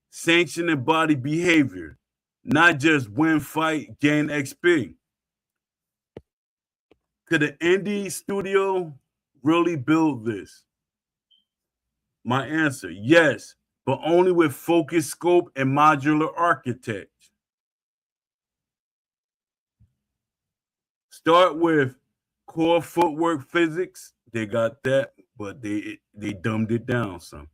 sanctioning body behavior, not just win, fight, gain XP. Could an indie studio really build this? My answer, yes, but only with focused scope and modular architecture. Start with core footwork physics. They got that, but they dumbed it down some.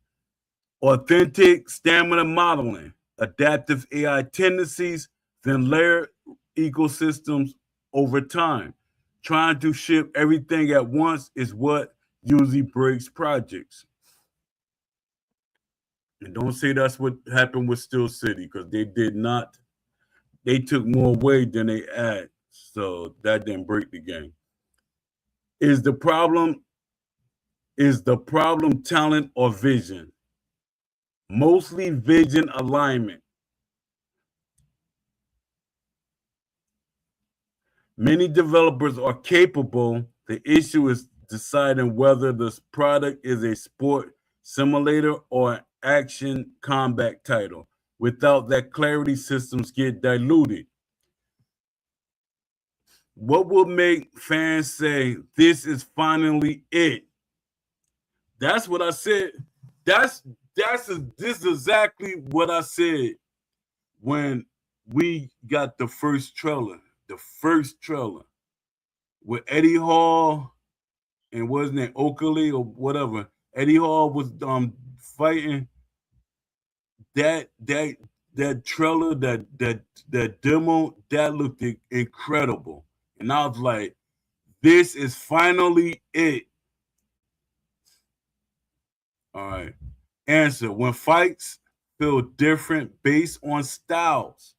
Authentic stamina modeling, adaptive AI tendencies, then layer ecosystems over time. Trying to ship everything at once is what usually breaks projects. And don't say that's what happened with Steel City, because they did not. They took more away than they add, so that didn't break the game. Is the problem talent or vision? Mostly vision alignment. Many developers are capable. The issue is deciding whether this product is a sport simulator or an action combat title. Without that clarity, systems get diluted. What will make fans say this is finally it? That's what I said. This is exactly what I said when we got the first trailer. The first trailer with Eddie Hall and wasn't it Oakley or whatever. Eddie Hall was fighting that trailer, that demo, that looked incredible. And I was like, this is finally it. All right. Answer. When fights feel different based on styles.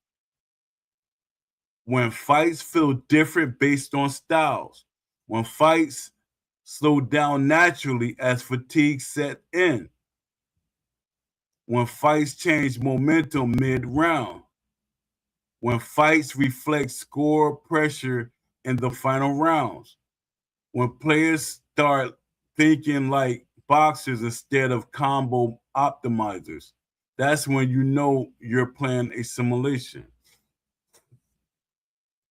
When fights feel different based on styles. When fights slow down naturally as fatigue set in. When fights change momentum mid-round. When fights reflect score pressure in the final rounds. When players start thinking like boxers instead of combo optimizers. That's when you know you're playing a simulation.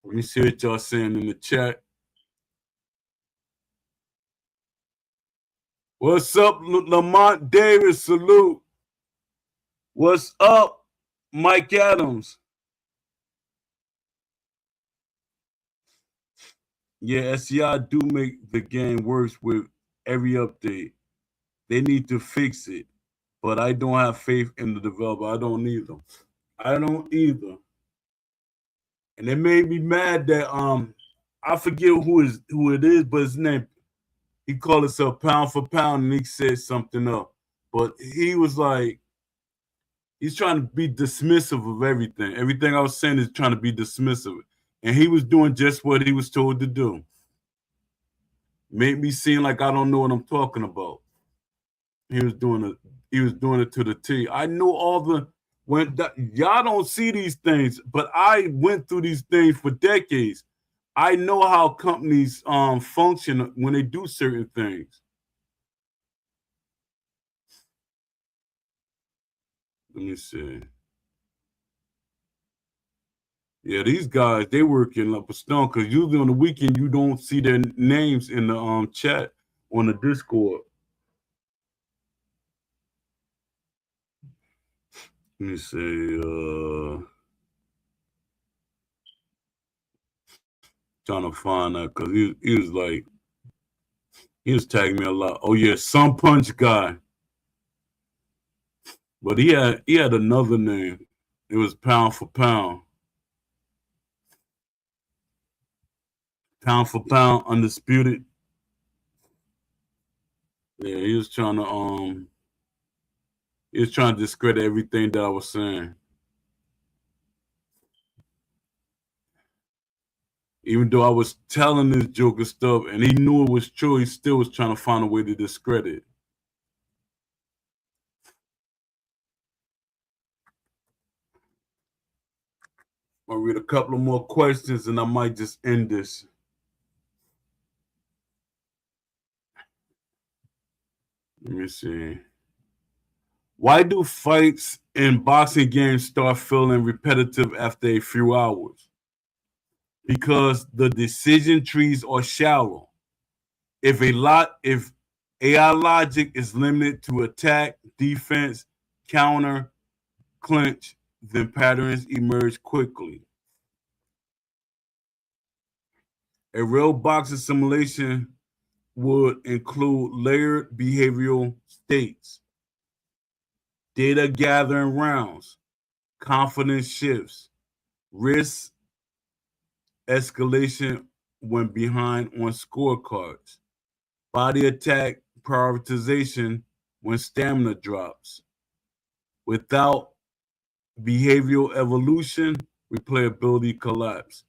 Let me see what y'all saying in the chat. What's up, Lamont Davis? Salute. What's up, Mike Adams? Yeah, SCI do make the game worse with every update. They need to fix it, but I don't have faith in the developer. I don't either. I don't either. And it made me mad that I forget who it is, but his name, he called himself Pound for Pound, and he said something up. But he was like, he's trying to be dismissive of everything. Everything I was saying is trying to be dismissive. And he was doing just what he was told to do. Made me seem like I don't know what I'm talking about. He was doing it to the T. I know all the y'all don't see these things, but I went through these things for decades. I know how companies function when they do certain things. Let me see. Yeah, these guys, they work in up a stone, because usually on the weekend you don't see their names in the chat on the Discord. Let me see. Trying to find that, because he was like, he was tagging me a lot. Oh yeah, Some Punch guy. But he had another name. It was Pound for Pound. Pound for Pound, Undisputed. Yeah, he was trying to discredit everything that I was saying. Even though I was telling this Joker stuff and he knew it was true, he still was trying to find a way to discredit. I'll read a couple of more questions and I might just end this. Let me see. Why do fights in boxing games start feeling repetitive after a few hours? Because the decision trees are shallow. If AI logic is limited to attack, defense, counter, clinch, then patterns emerge quickly. A real boxing simulation would include layered behavioral states, data gathering rounds, confidence shifts, risk escalation when behind on scorecards, body attack prioritization when stamina drops. Without behavioral evolution, replayability collapse.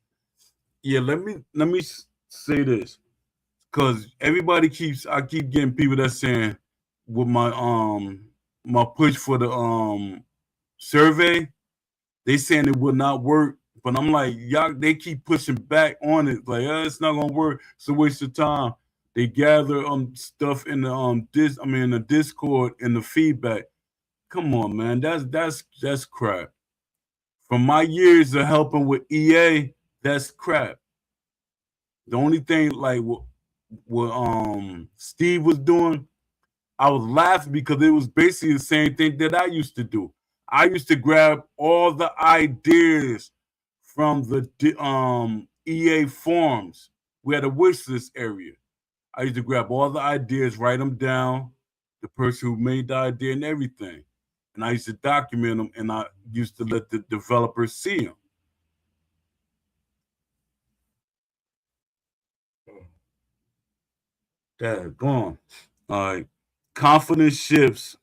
Yeah, let me say this, because I keep getting people that saying with my push for the survey, they saying it would not work. But I'm like, y'all, they keep pushing back on it. Like, it's not gonna work. It's a waste of time. They gather stuff in the in the Discord and the feedback. Come on, man. That's crap. From my years of helping with EA, that's crap. The only thing like what Steve was doing, I was laughing because it was basically the same thing that I used to do. I used to grab all the ideas from the EA forums. We had a wish list area. I used to grab all the ideas, write them down, the person who made the idea and everything. And I used to document them, and I used to let the developers see them. Dad, gone. All right. Confidence shifts.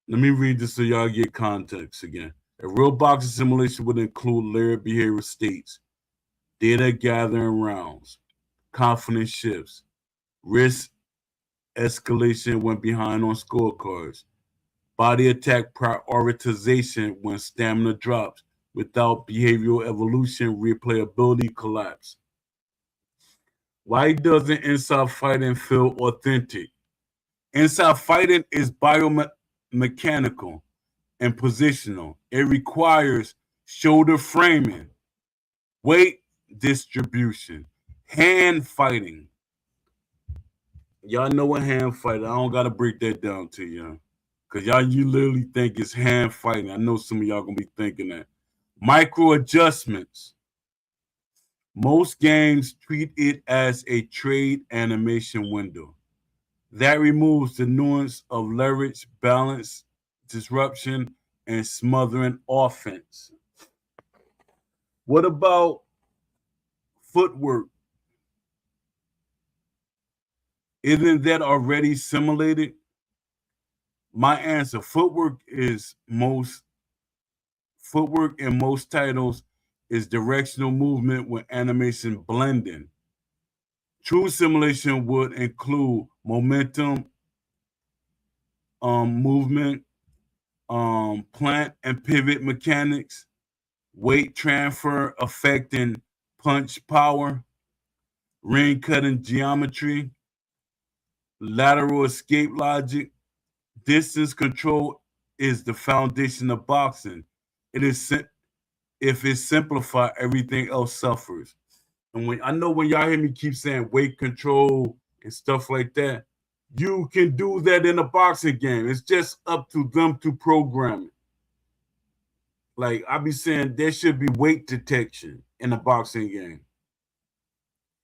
Let me read this so y'all get context again. A real boxing simulation would include layered behavioral states, data gathering rounds, confidence shifts, risk escalation when behind on scorecards, body attack prioritization when stamina drops. Without behavioral evolution, replayability collapse. Why doesn't inside fighting feel authentic? Inside fighting is biomechanical and positional. It requires shoulder framing, weight distribution, hand fighting. Y'all know what hand fighting. I don't gotta break that down to you, cause you literally think it's hand fighting. I know some of y'all gonna be thinking that. Micro adjustments. Most games treat it as a trade animation window. That removes the nuance of leverage, balance, disruption, and smothering offense. What about footwork? Isn't that already simulated? My answer: footwork in most titles is directional movement with animation blending. True simulation would include momentum, movement, plant and pivot mechanics, weight transfer affecting punch power, ring cutting geometry, lateral escape logic. Distance control is the foundation of boxing. It is if it's simplified, everything else suffers. And when y'all hear me keep saying weight control and stuff like that, you can do that in a boxing game. It's just up to them to program it. Like I be saying, there should be weight detection in a boxing game.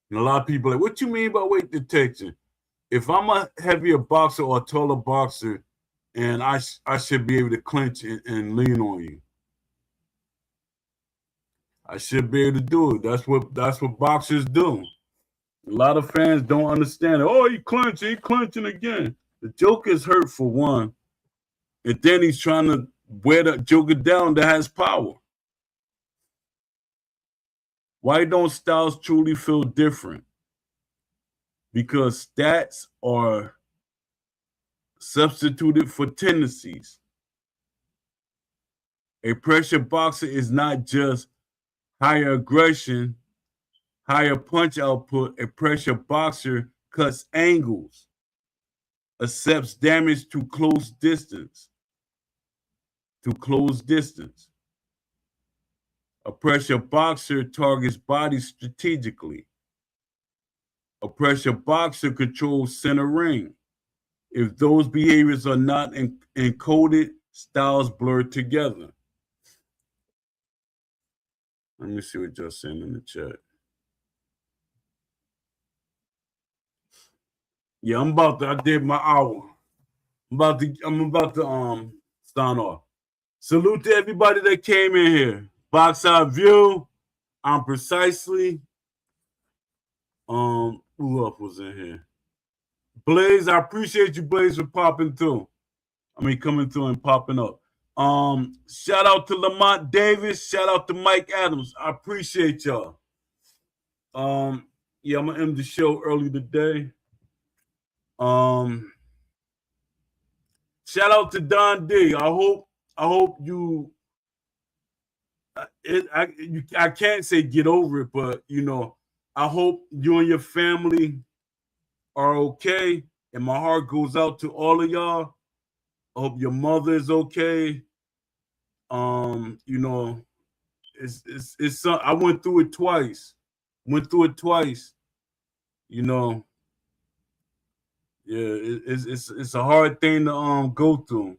And a lot of people are like, what you mean by weight detection? If I'm a heavier boxer or a taller boxer, and I should be able to clinch and lean on you. I should be able to do it. That's what boxers do. A lot of fans don't understand it. Oh, he clinching again. The Joker's hurt for one, and then he's trying to wear the Joker down that has power. Why don't styles truly feel different? Because stats are substituted for tendencies. A pressure boxer is not just higher aggression, higher punch output. A pressure boxer cuts angles, accepts damage to close distance. A pressure boxer targets bodies strategically. A pressure boxer controls center ring. If those behaviors are not encoded, styles blur together. Let me see what y'all saying in the chat. Yeah, I did my hour. I'm about to sign off. Salute to everybody that came in here. Box Out View. I'm Precisely. Who else was in here? Blaze, I appreciate you, Blaze, for popping through. Coming through and popping up. Shout out to Lamont Davis. Shout out to Mike Adams. I appreciate y'all. Yeah, I'm gonna end the show early today. Shout out to Don D. I hope you. I can't say get over it, but I hope you and your family are okay. And my heart goes out to all of y'all. I hope your mother is okay. It's I went through it twice. It's a hard thing to go through.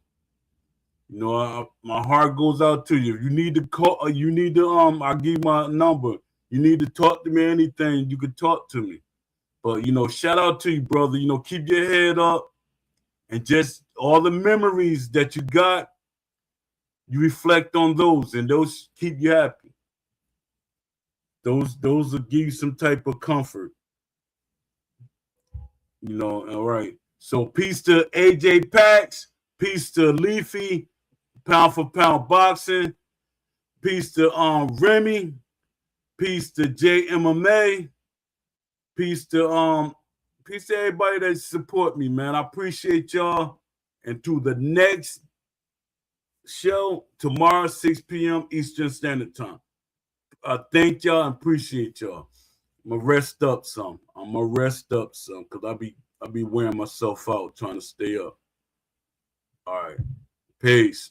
My heart goes out to you. If you need to call, I'll give you my number. You need to talk to me, anything, you can talk to me. But shout out to you, brother. Keep your head up, and just all the memories that you got, you reflect on those, and those keep you happy. Those will give you some type of comfort. All right. So peace to AJ Pax, peace to Leafy, Pound for Pound Boxing, peace to Remy, peace to JMMA, peace to everybody that support me, man. I appreciate y'all. And to the next show tomorrow, 6 p.m. Eastern Standard Time. Thank y'all and appreciate y'all. I'm gonna rest up some because I be wearing myself out trying to stay up. All right. Peace.